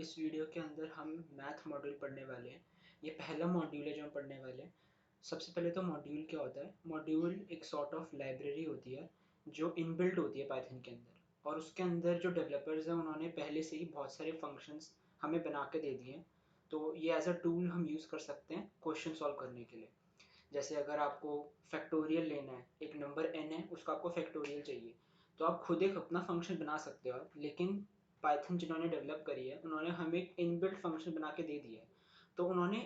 इस वीडियो के अंदर हम मैथ मॉड्यूल पढ़ने वाले हैं। ये पहला मॉड्यूल है जो हम पढ़ने वाले हैं। सबसे पहले तो मॉड्यूल क्या होता है? मॉड्यूल एक सॉर्ट ऑफ लाइब्रेरी होती है जो इनबिल्ट होती है पाइथन के अंदर, और उसके अंदर जो डेवलपर्स हैं उन्होंने पहले से ही बहुत सारे फंक्शंस हमें बना के दे दिए हैं। तो ये एज अ टूल हम यूज़ कर सकते हैं क्वेश्चन सॉल्व करने के लिए। जैसे अगर आपको फैक्टोरियल लेना है, एक नंबर n है, उसका आपको फैक्टोरियल चाहिए, तो आप खुद एक अपना फंक्शन बना सकते हो आप, लेकिन पाइथन जिन्होंने डेवलप करी है उन्होंने हमें एक इनबिल्ट फंक्शन बना के दे दिया है। तो उन्होंने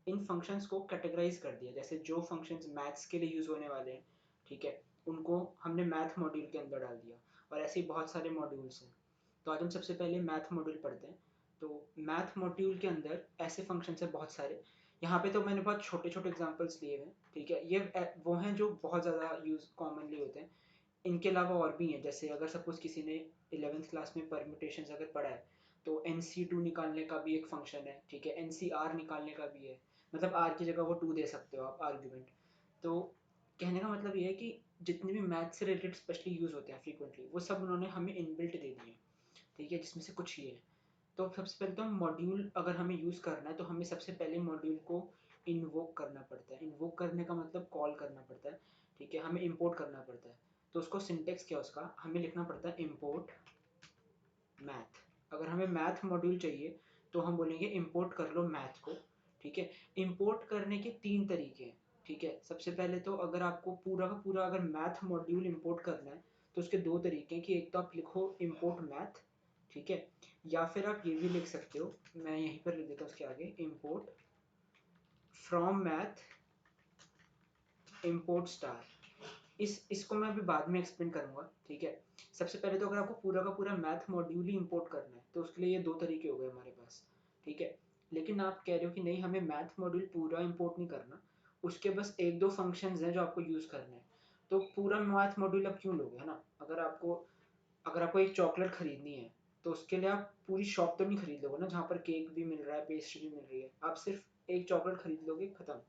इन फंक्शंस को कैटेगराइज कर दिया, जैसे जो फंक्शंस मैथ्स के लिए यूज़ होने वाले हैं, ठीक है, उनको हमने मैथ मॉड्यूल के अंदर डाल दिया। और ऐसे ही बहुत सारे मॉड्यूल्स हैं। तो आज हम सबसे पहले मैथ मॉड्यूल पढ़ते हैं। तो मैथ मॉड्यूल के अंदर ऐसे फंक्शंस हैं बहुत सारे। यहाँ पे तो मैंने बहुत छोटे छोटे एग्जांपल्स लिए हैं, ठीक है। ये वो हैं जो बहुत ज़्यादा यूज़ कॉमनली होते हैं। इनके अलावा और भी हैं, जैसे अगर सपोज किसी ने 11th क्लास में परम्यूटेशंस अगर पढ़ा है तो NC2 निकालने का भी एक फंक्शन है, ठीक है। NCR निकालने का भी है, मतलब R की जगह वो 2 दे सकते हो आप आर्ग्यूमेंट। तो कहने का मतलब ये है कि जितने भी मैथ से रिलेटेड स्पेशली यूज़ होते हैं फ्रीक्वेंटली, वो सब उन्होंने हमें इनबिल्ट दे दिए हैं, ठीक है, जिसमें से कुछ ये है। तो सबसे पहले तो मॉड्यूल अगर हमें यूज़ करना है तो हमें सबसे पहले मॉड्यूल को इन्वोक करना पड़ता है। इन्वोक करने का मतलब कॉल करना पड़ता है, ठीक है, हमें इंपोर्ट करना पड़ता है। तो उसको सिंटेक्स क्या उसका हमें लिखना पड़ता है, इंपोर्ट मैथ। अगर हमें मैथ मॉड्यूल चाहिए तो हम बोलेंगे इंपोर्ट कर लो मैथ को, ठीक है। इंपोर्ट करने के 3 तरीके हैं, ठीक है। सबसे पहले तो अगर आपको पूरा का पूरा अगर मैथ मॉड्यूल इंपोर्ट करना है तो उसके 2 तरीके हैं कि एक तो आप लिखो इंपोर्ट मैथ, ठीक है, या फिर आप ये भी लिख सकते हो, मैं यहीं पर लिख देता हूँ उसके आगे, import from math import star. इसको मैं अभी बाद में एक्सप्लेन करूंगा, ठीक है। सबसे पहले तो अगर आपको पूरा का पूरा मैथ मॉड्यूल ही इंपोर्ट करना है तो उसके लिए ये 2 तरीके हो गए हमारे पास, ठीक है। लेकिन आप कह रहे हो कि नहीं, हमें मैथ मॉड्यूल पूरा इंपोर्ट नहीं करना, उसके बस 1-2 फंक्शंस हैं जो आपको यूज़ करने हैं। तो पूरा मैथ मॉड्यूल आप क्यों लोगे, है ना? अगर आपको एक चॉकलेट खरीदनी है तो उसके लिए आप पूरी शॉप तो नहीं खरीद लोगे ना, जहाँ पर केक भी मिल रहा है, पेस्ट्री भी मिल रही है। आप सिर्फ एक चॉकलेट खरीद लोगे, खत्म।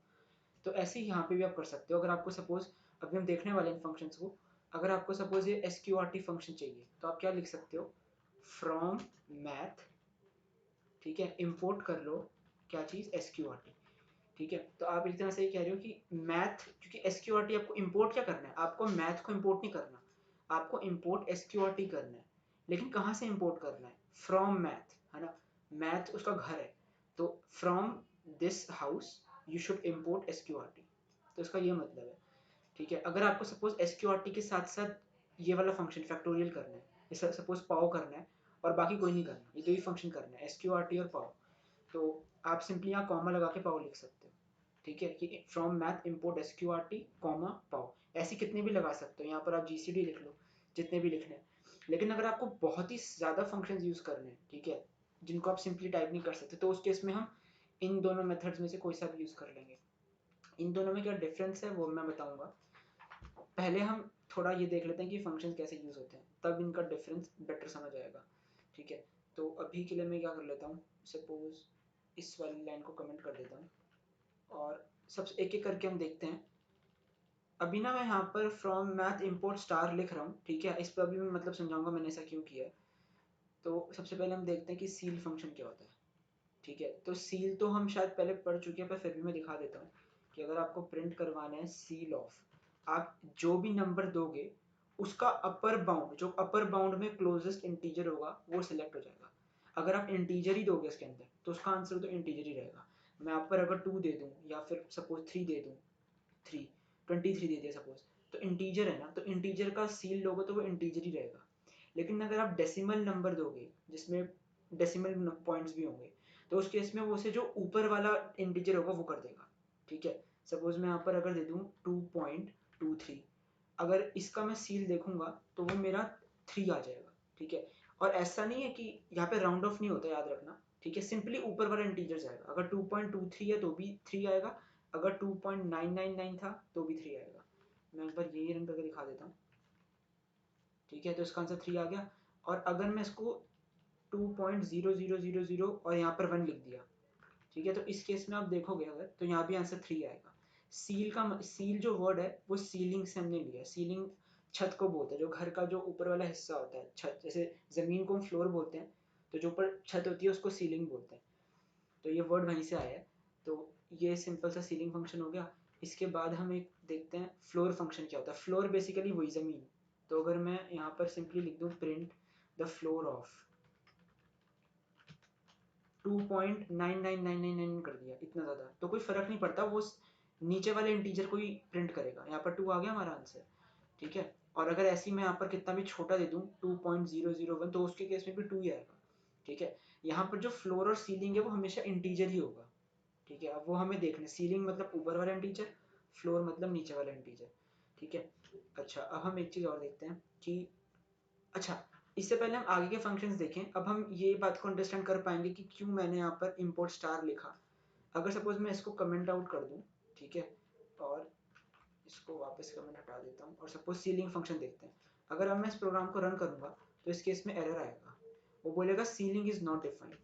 तो ऐसे ही यहाँ पे भी आप कर सकते हो। अगर आपको सपोज, अभी हम देखने वाले इन फंक्शंस को, अगर आपको सपोज ये SQRT फंक्शन चाहिए तो आप क्या लिख सकते हो, फ्रॉम मैथ, ठीक है, इंपोर्ट कर लो क्या चीज़, SQRT, ठीक है। तो आप एक तरह से ये कह रहे हो कि मैथ, क्योंकि SQRT आपको इंपोर्ट क्या करना है, आपको मैथ को इंपोर्ट नहीं करना, आपको इंपोर्ट SQRT करना है। लेकिन कहाँ से इंपोर्ट करना है, फ्रॉम मैथ, है ना। मैथ उसका घर है, तो from this house you should import SQRT। तो इसका ये मतलब है, ठीक है। अगर आपको सपोज SQRT के साथ साथ ये वाला फंक्शन फैक्टोरियल करना है, जैसे सपोज पाओ करना है और बाकी कोई नहीं करना, ये 2 ही फंक्शन करना है, SQRT और पाओ, तो आप सिंपली यहाँ कॉमा लगा के पाओ लिख सकते हो, ठीक है, कि from math import SQRT comma पाओ। ऐसे कितने भी लगा सकते हो, यहाँ पर आप GCD लिख लो, जितने भी लिखने हैं। लेकिन अगर आपको बहुत ही ज़्यादा फंक्शंस यूज़ करने हैं, ठीक है, जिनको आप सिंपली टाइप नहीं कर सकते, तो उस केस में हम इन दोनों मेथड्स में से कोई सा भी यूज़ कर लेंगे। इन दोनों में क्या डिफरेंस है वो मैं बताऊंगा। पहले हम थोड़ा ये देख लेते हैं कि फंक्शंस कैसे यूज़ होते हैं, तब इनका डिफरेंस बेटर समझ आएगा, ठीक है। तो अभी के लिए मैं क्या कर लेता हूँ, सपोज इस वाली लाइन को कमेंट कर देता हूँ और सबसे एक एक करके हम देखते हैं। अभी ना मैं यहाँ पर फ्रॉम मैथ इंपोर्ट स्टार लिख रहा हूँ, ठीक है। इस पर अभी मैं मतलब समझाऊंगा मैंने ऐसा क्यों किया है। तो सबसे पहले हम देखते हैं कि सील फंक्शन क्या होता है, ठीक है। तो सील तो हम शायद पहले पढ़ चुके हैं, पर फिर भी मैं दिखा देता हूँ कि अगर आपको प्रिंट करवाना है सील ऑफ, आप जो भी नंबर दोगे उसका अपर बाउंड, जो अपर बाउंड में क्लोजेस्ट इंटीजर होगा वो सिलेक्ट हो जाएगा। अगर आप इंटीजर ही दोगे इसके अंदर तो उसका आंसर तो इंटीजर ही रहेगा। मैं आप पर अगर 2 दे दूँ या फिर सपोज 3 दे दूँ, 23 दे दिया सपोज, तो इंटीजर है ना, तो इंटीजर का सील लोगे तो वो इंटीजर ही रहेगा। लेकिन अगर आप डेसिमल नंबर दोगे जिसमें डेसिमल पॉइंट्स भी होंगे, तो उस केस में वो से जो ऊपर वाला इंटीजर होगा वो कर देगा, ठीक है। सपोज मैं यहाँ पर अगर दे दूँ 2.23, अगर इसका मैं सील देखूंगा तो वो मेरा 3 आ जाएगा, ठीक है। और ऐसा नहीं है कि यहाँ पे राउंड ऑफ नहीं होता, याद रखना, ठीक है। सिंपली ऊपर वाला इंटीजर जाएगा, अगर 2.23 है तो भी 3 आएगा, अगर 2.999 था तो भी 3 आएगा। मैं एक बार यही रन करके दिखा देता हूँ, ठीक है। तो इसका आंसर 3 आ गया। और अगर मैं इसको 2.0000 और यहाँ पर 1 लिख दिया, ठीक है, तो इस केस में आप देखोगे अगर तो यहाँ भी आंसर 3 आएगा। सील जो वर्ड है वो सीलिंग से हमने लिया है। सीलिंग छत को बोलते हैं, जो घर का जो ऊपर वाला हिस्सा होता है, छत, जैसे ज़मीन को हम फ्लोर बोलते हैं, तो जो ऊपर छत होती है उसको सीलिंग बोलते हैं, तो ये वर्ड वहीं से आया है। तो ये सिंपल सा सीलिंग फंक्शन हो गया। इसके बाद हम एक देखते हैं फ्लोर फंक्शन क्या होता है। फ्लोर बेसिकली वही ज़मीन। तो अगर मैं यहाँ पर सिंपली लिख दूँ प्रिंट द फ्लोर ऑफ 2.99999 कर दिया, इतना ज़्यादा तो कोई फ़र्क नहीं पड़ता, वो नीचे वाले इंटीजर को ही प्रिंट करेगा। यहाँ पर 2 आ गया हमारा आंसर, ठीक है। और अगर ऐसे ही मैं यहाँ पर कितना भी छोटा दे दूँ 2.001 तो उसके केस में भी 2 ही आएगा, ठीक है। यहाँ पर जो फ्लोर और सीलिंग है वो हमेशा इंटीजर ही होगा, ठीक है। अब वो हमें देखना है, सीलिंग मतलब ऊपर वाला इंटीजर, फ्लोर मतलब नीचे वाला इंटीजर, ठीक है। अच्छा, अब हम एक चीज़ और देखते हैं कि अच्छा, इससे पहले हम आगे के फंक्शंस देखें। अब हम ये बात को अंडरस्टैंड कर पाएंगे कि क्यों मैंने यहाँ पर इम्पोर्ट स्टार लिखा। अगर सपोज मैं इसको कमेंट आउट कर दूँ, ठीक है, और इसको वापस कमेंट हटा देता हूँ और सपोज सीलिंग फंक्शन देखते हैं। अगर अब मैं इस प्रोग्राम को रन करूँगा तो इस केस में एरर आएगा, वो बोलेगा सीलिंग इज नॉट डिफाइंड,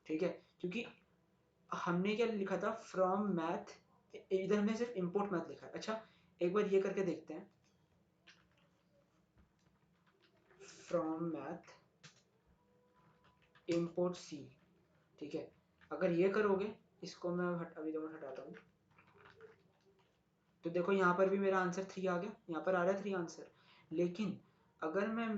ठीक है। क्योंकि हमने क्या लिखा था, फ्रॉम मैथ, इधर हमने सिर्फ इम्पोर्ट मैथ लिखा है। अच्छा, एक बार ये करके देखते हैं, फ्रॉम मैथ इम्पोर्ट सी, ठीक है। अगर ये करोगे, इसको मैं अभी 2 मिनट हटाता हूँ, तो देखो यहाँ पर भी मेरा आंसर 3 आ गया, यहाँ पर आ रहा है 3 आंसर। लेकिन अगर मैं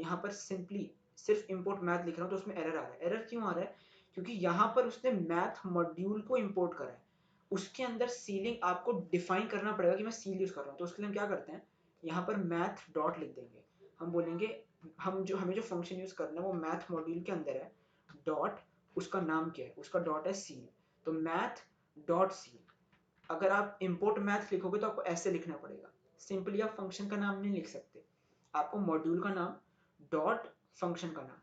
यहाँ पर सिंपली सिर्फ इम्पोर्ट मैथ लिख रहा हूँ तो उसमें एरर आ रहा है। एरर क्यों आ रहा है? क्योंकि यहाँ पर उसने मैथ मॉड्यूल को इम्पोर्ट करा है, उसके अंदर सीलिंग आपको डिफाइन करना पड़ेगा कि मैं सील यूज़ कर रहा हूँ। तो उसके लिए हम क्या करते हैं, यहाँ पर मैथ डॉट लिख देंगे। हम बोलेंगे हमें जो फंक्शन यूज़ करना है वो मैथ मॉड्यूल के अंदर है, डॉट उसका नाम क्या है, उसका डॉट है सील, तो मैथ डॉट सील। अगर आप इम्पोर्ट मैथ लिखोगे तो आपको ऐसे लिखना पड़ेगा, सिंपली आप फंक्शन का नाम नहीं लिख सकते, आपको मॉड्यूल का नाम डॉट फंक्शन का नाम।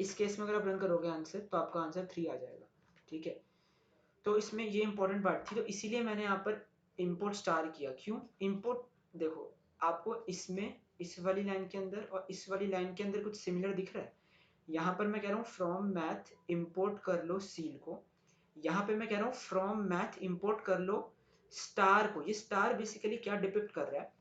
इस केस में अगर आप रन करोगे आंसर तो आपका आंसर 3 आ जाएगा, ठीक है। तो इसमें ये इंपॉर्टेंट बात थी, तो इसीलिए मैंने यहाँ पर इम्पोर्ट स्टार किया। क्यों इम्पोर्ट? देखो, आपको इसमें इस वाली लाइन के अंदर और इस वाली लाइन के अंदर कुछ सिमिलर दिख रहा है। यहाँ पर मैं कह रहा हूँ फ्रॉम मैथ इम्पोर्ट कर लो सील को, यहाँ पे मैं कह रहा हूँ फ्रॉम मैथ इम्पोर्ट कर लो स्टार को। ये स्टार बेसिकली क्या डिपिक्ट कर रहा है,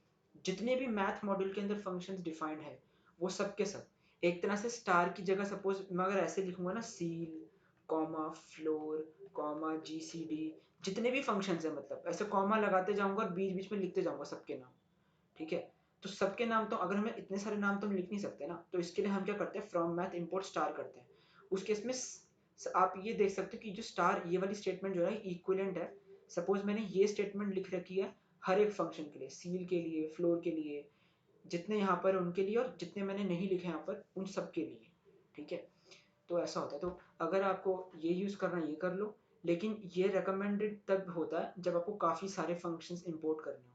जितने भी मैथ मॉड्यूल के अंदर फंक्शंस डिफाइंड है वो सब के सब एक तरह से स्टार की जगह, सपोज मैं अगर ऐसे लिखूंगा ना, seal comma floor comma GCD, जितने भी फंक्शंस है मतलब ऐसे कॉमा लगाते जाऊंगा और बीच बीच में लिखते जाऊंगा सबके नाम, ठीक है। तो सबके नाम, तो अगर हमें इतने सारे नाम तो हम लिख नहीं सकते ना, तो इसके लिए हम क्या करते हैं, फ्रॉम मैथ इम्पोर्ट स्टार करते हैं। उस केस में आप ये देख सकते हो कि जो स्टार ये वाली स्टेटमेंट जो है इक्विवेलेंट है। सपोज मैंने ये स्टेटमेंट लिख रखी है हर एक फंक्शन के लिए, सील के लिए, फ्लोर के लिए, जितने यहाँ पर उनके लिए, और जितने मैंने नहीं लिखे यहाँ पर उन सब के लिए, ठीक है। तो ऐसा होता है। तो अगर आपको ये यूज़ करना ये कर लो, लेकिन ये रिकमेंडेड तब होता है जब आपको काफ़ी सारे फंक्शंस इंपोर्ट करने हो।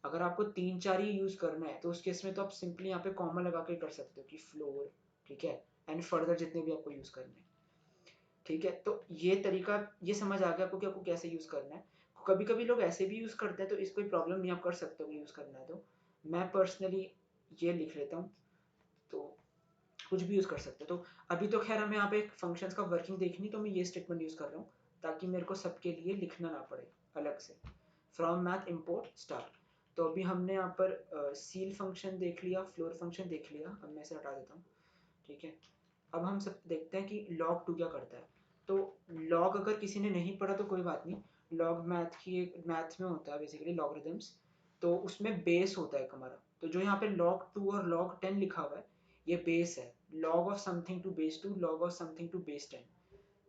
अगर आपको 3-4 ही यूज़ करना है तो उस केस में तो आप सिंपली यहाँ पे कॉमा लगा के कर सकते हो कि फ्लोर, ठीक है, एंड फर्दर जितने भी आपको यूज़ करने हैं, ठीक है। तो ये तरीका, ये समझ आ गया आपको कि आपको कैसे यूज़ करना है। कभी कभी लोग ऐसे भी यूज़ करते हैं, तो इस कोई प्रॉब्लम नहीं, आप कर सकते हो यूज़ करना है तो। मैं पर्सनली ये लिख लेता हूँ, तो कुछ भी यूज़ कर सकते हो। तो अभी तो खैर हमें यहाँ पे फंक्शंस का वर्किंग देखनी, तो मैं ये स्टेटमेंट यूज़ कर रहा हूँ ताकि मेरे को सबके लिए लिखना ना पड़े अलग से, फ्रॉम मैथ इम्पोर्ट स्टार। तो अभी हमने यहाँ पर सील फंक्शन देख लिया, फ्लोर फंक्शन देख लिया, अब मैं इसे हटा देता हूँ, ठीक है। अब हम सब देखते हैं कि log 2 क्या करता है। तो log अगर किसी ने नहीं पढ़ा तो कोई बात नहीं, log मैथ की एक मैथ में होता है बेसिकली लॉगरिथम्स, तो उसमें बेस होता है हमारा। तो जो यहाँ पे log 2 और log 10 लिखा हुआ है ये बेस है, log of something to base 2, log of something to base 10।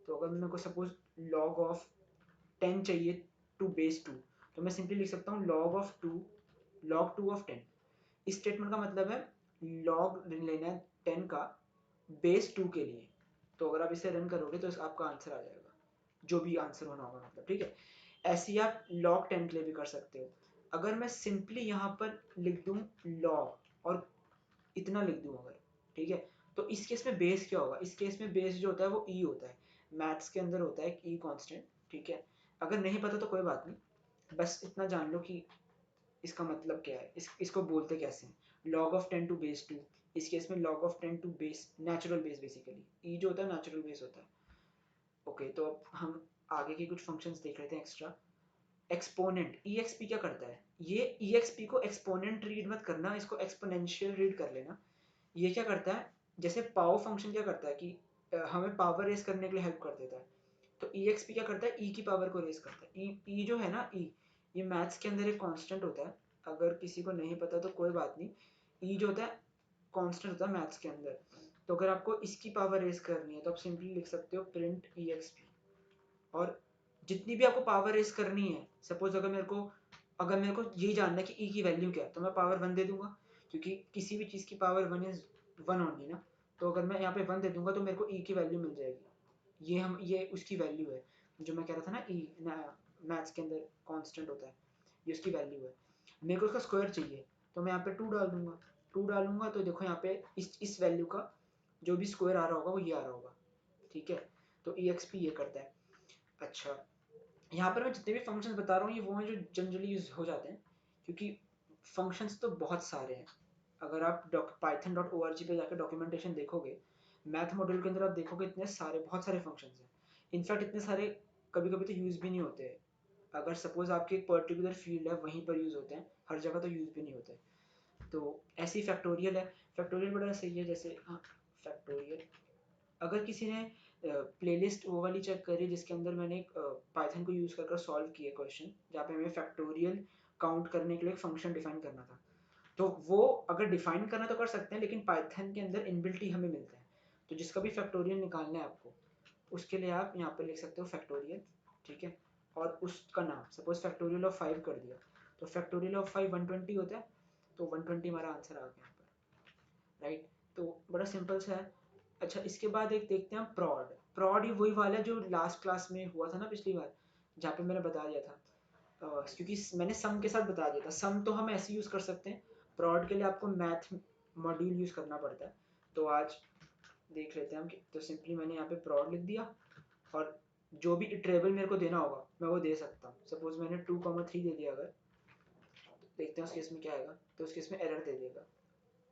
तो अगर मेरे को सपोज log ऑफ 10 चाहिए टू बेस 2, तो मैं सिंपली लिख सकता हूँ log 2 ऑफ 10। इस स्टेटमेंट का मतलब है log लेना है 10 का बेस 2 के लिए। तो अगर आप इसे रन करोगे तो आपका आंसर आ जाएगा, जो भी आंसर होना होगा मतलब, ठीक है। ऐसे ही आप log 10 के लिए भी कर सकते हो। अगर मैं सिंपली यहाँ पर लिख दूँ log और इतना लिख दूँ अगर, ठीक है, तो इस केस में बेस क्या होगा, इस केस में बेस जो होता है वो ई होता है, मैथ्स के अंदर होता है एक ई कांस्टेंट, ठीक है। अगर नहीं पता तो कोई बात नहीं, बस इतना जान लो कि इसका मतलब क्या है, इसको बोलते कैसे हैं, log ऑफ 10 टू बेस 2। इस केस में log of 10 to base natural base, basically e जो होता है नेचुरल बेस होता है। ओके, तो अब हम आगे के कुछ फंक्शंस देख लेते हैं एक्स्ट्रा। एक्सपोनेंट, EXP क्या करता है, ये EXP को एक्सपोनेंट रीड मत करना, इसको एक्सपोनेंशियल रीड कर लेना। ये क्या करता है, जैसे पाव फंक्शन क्या करता है कि हमें पावर रेस करने के लिए हेल्प कर देता है। तो ई एक्स पी क्या करता है, ई की पावर को रेस करता है। ई जो है ना, ई ये मैथ्स के अंदर एक कांस्टेंट होता है, अगर किसी को नहीं पता तो कोई बात नहीं। ई जो होता है कांस्टेंट होता है मैथ्स के अंदर। तो अगर आपको इसकी पावर रेस करनी है तो आप सिंपली लिख सकते हो प्रिंट ई एक्स पी। और जितनी भी आपको पावर रेस करनी है, सपोज अगर मेरे को यही जानना है कि ई की वैल्यू क्या है, तो मैं पावर 1 दे दूंगा, क्योंकि किसी भी चीज़ की पावर 1 इज 1 ओनली ना। तो अगर मैं यहाँ पे 1 दे दूंगा तो मेरे को ई की वैल्यू मिल जाएगी। ये उसकी वैल्यू है, जो मैं कह रहा था ना, ई मैथ्स के अंदर कांस्टेंट होता है, ये उसकी वैल्यू है। मेरे को उसका स्क्वायर चाहिए, तो मैं यहाँ पे 2 डाल दूंगा। 2 डालूंगा तो देखो यहाँ पे इस वैल्यू का जो भी स्क्वायर आ रहा होगा वो ये आ रहा होगा, ठीक है। तो ई एक्स पी ये करता है। अच्छा, यहाँ पर मैं जितने भी फंक्शंस बता रहा हूँ ये वो हैं जो जनरली यूज हो जाते हैं, क्योंकि फंक्शंस तो बहुत सारे हैं। अगर आप python.org पे जाकर डॉक्यूमेंटेशन देखोगे, मैथ मॉड्यूल के अंदर आप देखोगे इतने सारे, बहुत सारे फंक्शंस हैं। इनफैक्ट इतने सारे कभी कभी तो यूज़ भी नहीं होते। अगर सपोज आपकी एक पर्टिकुलर फील्ड है वहीं पर यूज़ होते हैं, हर जगह तो यूज़ भी नहीं होते। तो ऐसी फैक्टोरियल है। फैक्टोरियल बड़ा सही है, जैसे हाँ फैक्टोरियल। अगर किसी ने प्लेलिस्ट वो वाली चेक करी जिसके अंदर मैंने एक पाइथन को यूज़ कर सॉल्व किया क्वेश्चन, जहाँ पे हमें फैक्टोरियल काउंट करने के लिए एक फंक्शन डिफाइन करना था, तो वो अगर डिफाइन करना तो कर सकते हैं, लेकिन पाइथन के अंदर इनबिल्ट ही हमें मिलता है। तो जिसका भी फैक्टोरियल निकालना है आपको, उसके लिए आप यहाँ पे लिख सकते हो फैक्टोरियल, ठीक है। और उसका नाम सपोज फैक्टोरियल ऑफ 5 कर दिया, तो फैक्टोरियल ऑफ 5 120 होता है, तो 120 हमारा आंसर आ गया यहाँ पर, राइट। तो बड़ा सिंपल सा है। अच्छा, इसके बाद एक देखते हैं प्रॉड। प्रॉड ही वही वाला जो लास्ट क्लास में हुआ था ना पिछली बार, जहाँ पे मैंने बता दिया था, क्योंकि मैंने सम के साथ बता दिया था। सम तो हम ऐसे यूज कर सकते हैं, प्रॉड के लिए आपको मैथ मॉड्यूल यूज करना पड़ता है। तो आज देख लेते हैं हम तो सिंपली मैंने यहाँ पे प्रॉड लिख दिया, और जो भी इटरेबल मेरे को देना होगा मैं वो दे सकता हूँ। सपोज मैंने 2,3 दे दिया, अगर देखते हैं उस केस में क्या आएगा, तो उस केस में एरर दे देगा।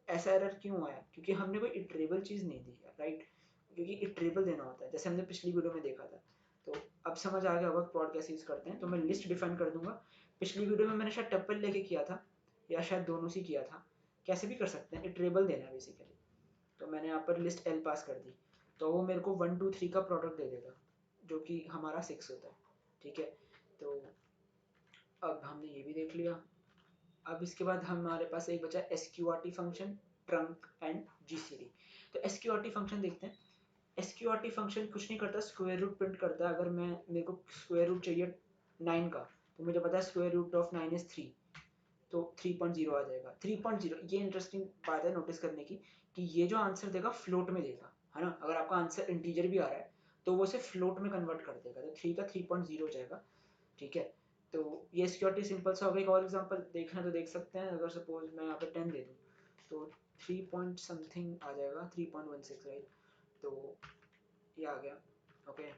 ऐसा एरर क्यों आया, क्योंकि हमने कोई इटरेबल चीज़ नहीं दी है, राइट। क्योंकि इटरेबल देना होता है, जैसे हमने पिछली वीडियो में देखा था। तो अब समझ आ गया होगा प्रॉड कैसे यूज़ करते हैं। तो मैं लिस्ट डिफाइन कर दूंगा। पिछली वीडियो में मैंने शायद टप्पल लेके किया था, या शायद दोनों से किया था, कैसे भी कर सकते हैं, इटरेबल देना है बेसिकली। तो मैंने यहाँ पर लिस्ट एल पास कर दी, तो वो मेरे को 1 2 3 का प्रोडक्ट दे देगा, जो कि हमारा 6 होता है, ठीक है। तो अब हमने ये भी देख लिया। अब इसके बाद हमारे पास एक बचा SQRT function, trunk and GCD. तो एसक्यूआरटी फंक्शन देखते हैं। एसक्यूआरटी फंक्शन कुछ नहीं करता, स्क्वायर रूट प्रिंट करता है। अगर मेरे को स्क्वायर रूट चाहिए 9 का, तो मुझे पता है स्क्वायर रूट ऑफ 9 इज 3, तो 3.0 आ जाएगा। 3.0 ये इंटरेस्टिंग बात है नोटिस करने की, कि ये जो आंसर देगा फ्लोट में देगा, है ना। अगर आपका आंसर इंटीजर भी आ रहा है तो वो उसे फ्लोट में कन्वर्ट कर देगा, तो 3 का 3.0 हो जाएगा, ठीक है। तो ये सिक्योरिटी सिंपल सा हो गया। एक और एग्जांपल देखना तो देख सकते हैं। अगर सपोज मैं यहाँ पे 10 दे दूँ, तो 3 पॉइंट समथिंग आ जाएगा, 3.16, राइट। तो ये आ गया, ओके।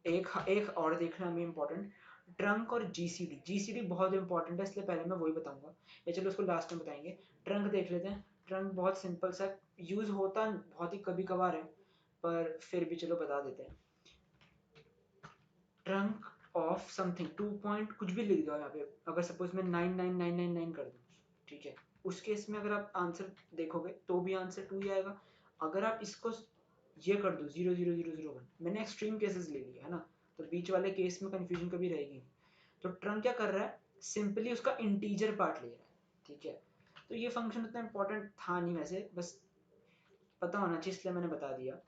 एक और देखना हमें इम्पोर्टेंट, ट्रंक और जीसीडी। जीसीडी बहुत इंपॉर्टेंट है, इसलिए पहले मैं वही बताऊंगा, या चलो उसको लास्ट में बताएंगे। ट्रंक देख लेते हैं। ट्रंक बहुत सिंपल सा यूज होता बहुत ही कभी कभार है, पर फिर भी चलो बता देते हैं। ट्रंक ऑफ समथिंग 2 पॉइंट कुछ भी लिख दो यहाँ पे। अगर सपोज मैं 99999 कर दूँ, ठीक है, उस केस में अगर आप आंसर देखोगे तो भी आंसर 2 ही आएगा। अगर आप इसको ये कर दो 00001, मैंने एक्सट्रीम केसेस ले लिया है ना, तो बीच वाले केस में कंफ्यूजन कभी रहेगी नहीं। तो ट्रंक क्या कर रहा है, सिंपली उसका इंटीजर पार्ट ले रहा है, ठीक है। तो ये फंक्शन उतना इंपॉर्टेंट था नहीं वैसे, बस पता होना चाहिए इसलिए मैंने बता दिया।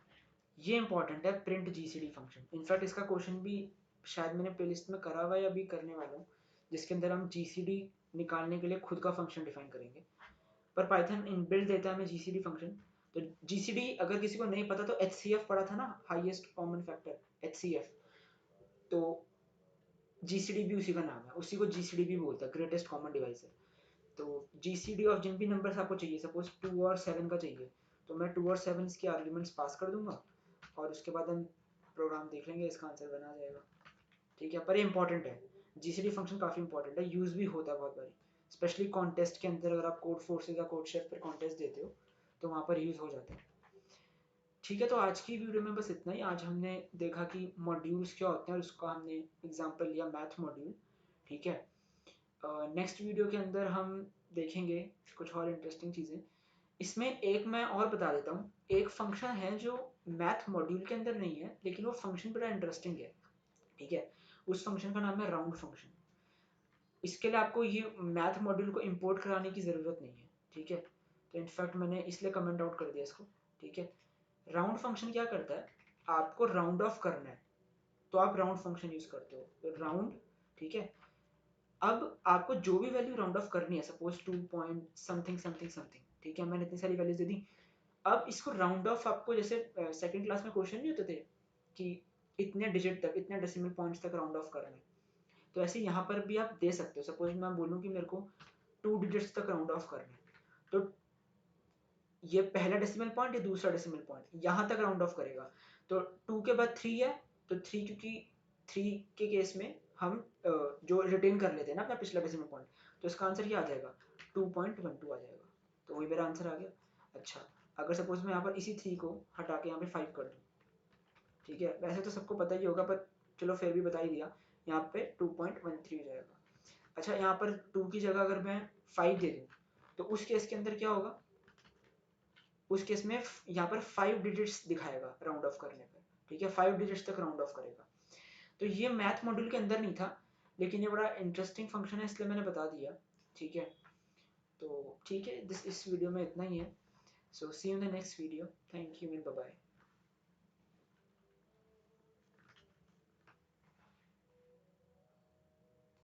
ये इंपॉर्टेंट है प्रिंट जीसीडी फंक्शन। इनफैक्ट इसका क्वेश्चन भी शायद मैंने प्लेलिस्ट में करा हुआ है या अभी करने वाला हूँ, जिसके अंदर हम जीसीडी निकालने के लिए खुद का फंक्शन डिफाइन करेंगे। पर पाइथन इनबिल्ट देता है हमें जीसीडी फंक्शन। तो जीसीडी अगर किसी को नहीं पता तो एचसीएफ पढ़ा था ना, हाईएस्ट कॉमन फैक्टर, एचसीएफ। तो जीसीडी भी उसी का नाम है, उसी को जीसीडी भी बोलता है, ग्रेटेस्ट कॉमन डिवाइसर। तो जीसीडी ऑफ जिन भी नंबर्स आपको चाहिए, सपोज 2 और 7 का चाहिए, तो मैं 2 और 7 के आर्ग्यूमेंट्स पास कर दूंगा, और उसके बाद हम प्रोग्राम देख लेंगे, इसका आंसर बना जाएगा, ठीक है। पर ये इंपॉर्टेंट है, जीसीडी फंक्शन काफ़ी इंपॉर्टेंट है, यूज़ भी होता है बहुत बारी, स्पेशली कॉन्टेस्ट के अंदर। अगर आप कोड फोर्सेज या कोड शेफ पर कॉन्टेस्ट देते हो तो वहाँ पर यूज़ हो जाता है, ठीक है। तो आज की वीडियो में बस इतना ही। आज हमने देखा कि मॉड्यूल्स क्या होते हैं, और उसका हमने एग्जाम्पल लिया मैथ मॉड्यूल, ठीक है। नेक्स्ट वीडियो के अंदर हम देखेंगे कुछ और इंटरेस्टिंग चीज़ें। इसमें एक मैं और बता देता हूँ, एक फंक्शन है जो मैथ मॉड्यूल के अंदर नहीं है लेकिन वो फंक्शन बड़ा इंटरेस्टिंग है, ठीक है। उस फंक्शन का नाम है राउंड फंक्शन। इसके लिए आपको ये मैथ मॉड्यूल को इंपोर्ट कराने की ज़रूरत नहीं है, ठीक है। तो इनफैक्ट मैंने इसलिए कमेंट आउट कर दिया इसको, ठीक है। राउंड फंक्शन क्या करता है, आपको राउंड ऑफ करना है तो आप राउंड फंक्शन यूज करते हो, तो राउंड, ठीक है। अब आपको जो भी वैल्यू राउंड ऑफ करनी है, suppose 2 point something something something, ठीक है, मैंने इतनी सारी वैल्यूज दे दी। अब इसको राउंड ऑफ आपको जैसे सेकंड क्लास में क्वेश्चन नहीं होते थे कि इतने डिजिट तक, इतने डेसिमल पॉइंट्स तक राउंड ऑफ करना है, तो ऐसे यहाँ पर भी आप दे सकते हो। सपोज मैं बोलूँ कि मेरे को 2 डिजिट्स तक राउंड ऑफ करना है, तो ये पहला डेसिमल पॉइंट, ये दूसरा डेसिमल पॉइंट, यहाँ तक राउंड ऑफ करेगा। तो 2 के बाद 3 है, तो 3, क्योंकि 3 के केस में हम जो रिटेन कर लेते हैं ना अपना पिछला डेसिमल पॉइंट, तो इसका आंसर क्या आ जाएगा, 2.12 आ जाएगा। तो वही मेरा आंसर आ गया। अच्छा, अगर सपोज मैं यहाँ पर इसी 3 को हटा के यहाँ पे 5 कर दूँ, ठीक है, वैसे तो सबको पता ही होगा पर चलो फिर भी बता ही दिया, यहाँ पे 2.13 हो जाएगा। अच्छा, यहाँ पर 2 की जगह अगर मैं 5 दे दूँ, तो उस केस के अंदर क्या होगा, उस केस में यहाँ पर 5 डिजिट्स दिखाएगा राउंड ऑफ करने पर, ठीक है, 5 डिजिट्स तक राउंड ऑफ करेगा। तो ये मैथ मॉड्यूल के अंदर नहीं था, लेकिन ये बड़ा इंटरेस्टिंग फंक्शन है इसलिए मैंने बता दिया, ठीक है। तो ठीक है, इस वीडियो में इतना ही है। So see you in the next video, thank you and bye bye.